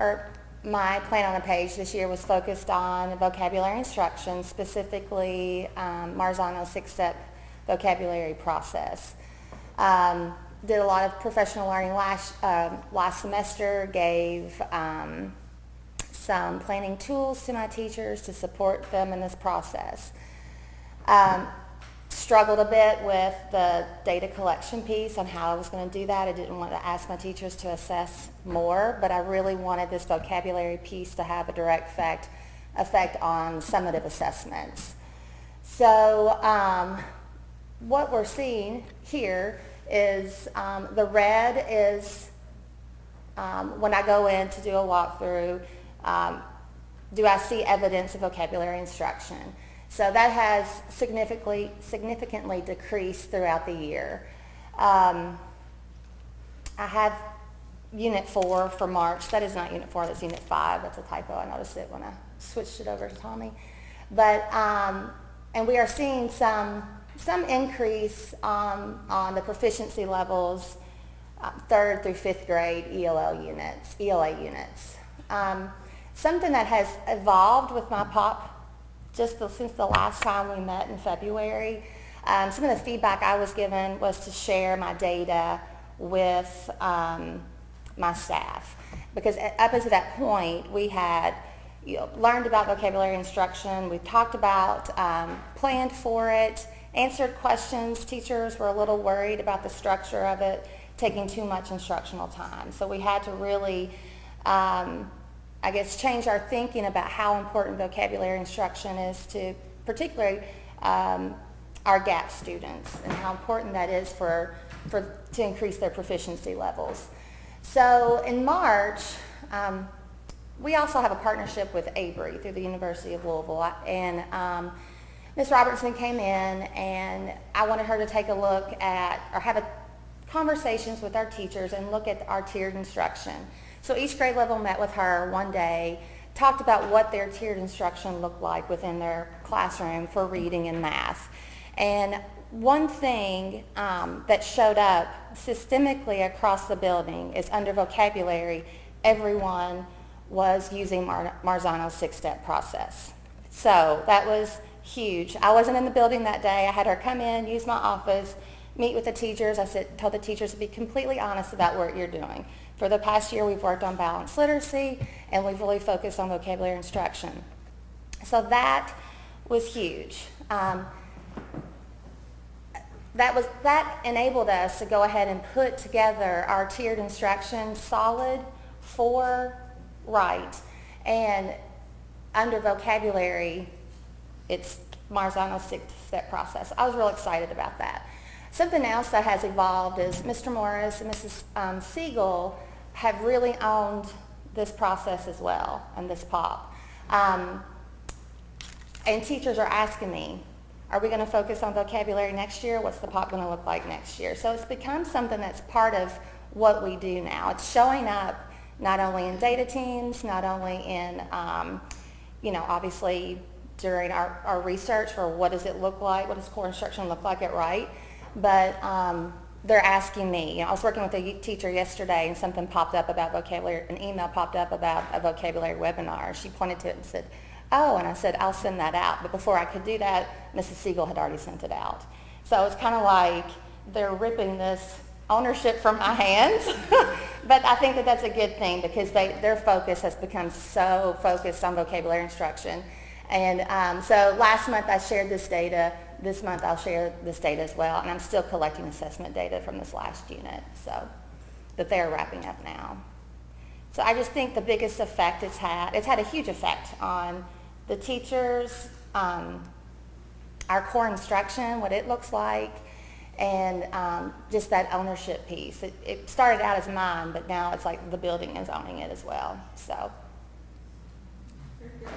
or my plan on the page this year was focused on vocabulary instruction, specifically Marzano's 6-step vocabulary process. Did a lot of professional learning last semester, gave some planning tools to my teachers to support them in this process. Struggled a bit with the data collection piece on how I was going to do that. I didn't want to ask my teachers to assess more, but I really wanted this vocabulary piece to have a direct effect on summative assessments. So what we're seeing here is the red is when I go in to do a walkthrough, do I see evidence of vocabulary instruction? So that has significantly decreased throughout the year. I have Unit 4 for March. That is not Unit 4, that's Unit 5. That's a typo. I noticed it when I switched it over to Tommy. But, and we are seeing some increase on the proficiency levels, 3rd through 5th grade ELA units. Something that has evolved with my POP just since the last time we met in February, some of the feedback I was given was to share my data with my staff. Because up until that point, we had learned about vocabulary instruction, we talked about, planned for it, answered questions. Teachers were a little worried about the structure of it taking too much instructional time. So we had to really change our thinking about how important vocabulary instruction is to particularly our GAP students and how important that is to increase their proficiency levels. So in March, we also have a partnership with A.B.R.I through the University of Louisville, and Ms. Robertson came in, and I wanted her to take a look at, or have conversations with our teachers and look at our tiered instruction. So each grade level met with her one day, talked about what their tiered instruction looked like within their classroom for reading and math. And one thing that showed up systemically across the building is under vocabulary, everyone was using Marzano's 6-step process. So that was huge. I wasn't in the building that day. I had her come in, use my office, meet with the teachers. I told the teachers to be completely honest about what you're doing. For the past year, we've worked on balanced literacy, and we've really focused on vocabulary instruction. So that was huge. That enabled us to go ahead and put together our tiered instruction solid for Wright, and under vocabulary, it's Marzano's 6-step process. I was real excited about that. Something else that has evolved is Mr. Morris and Mrs. Siegel have really owned this process as well, and this POP. And teachers are asking me, are we going to focus on vocabulary next year? What's the POP going to look like next year? So it's become something that's part of what we do now. It's showing up not only in data teams, not only in, obviously during our research for what does it look like, what does core instruction look like at Wright, but they're asking me. I was working with a teacher yesterday, and something popped up about vocabulary, an email popped up about a vocabulary webinar. She pointed to it and said, oh, and I said, I'll send that out. But before I could do that, Mrs. Siegel had already sent it out. So it's kind of like they're ripping this ownership from my hands. But I think that that's a good thing, because their focus has become so focused on vocabulary instruction. And so last month I shared this data. This month I'll share this data as well. And I'm still collecting assessment data from this last unit, so that they're wrapping up now. So I just think the biggest effect it's had a huge effect on the teachers, our core instruction, what it looks like, and just that ownership piece. It started out as mine, but now it's like the building is owning it as well. So. Very good.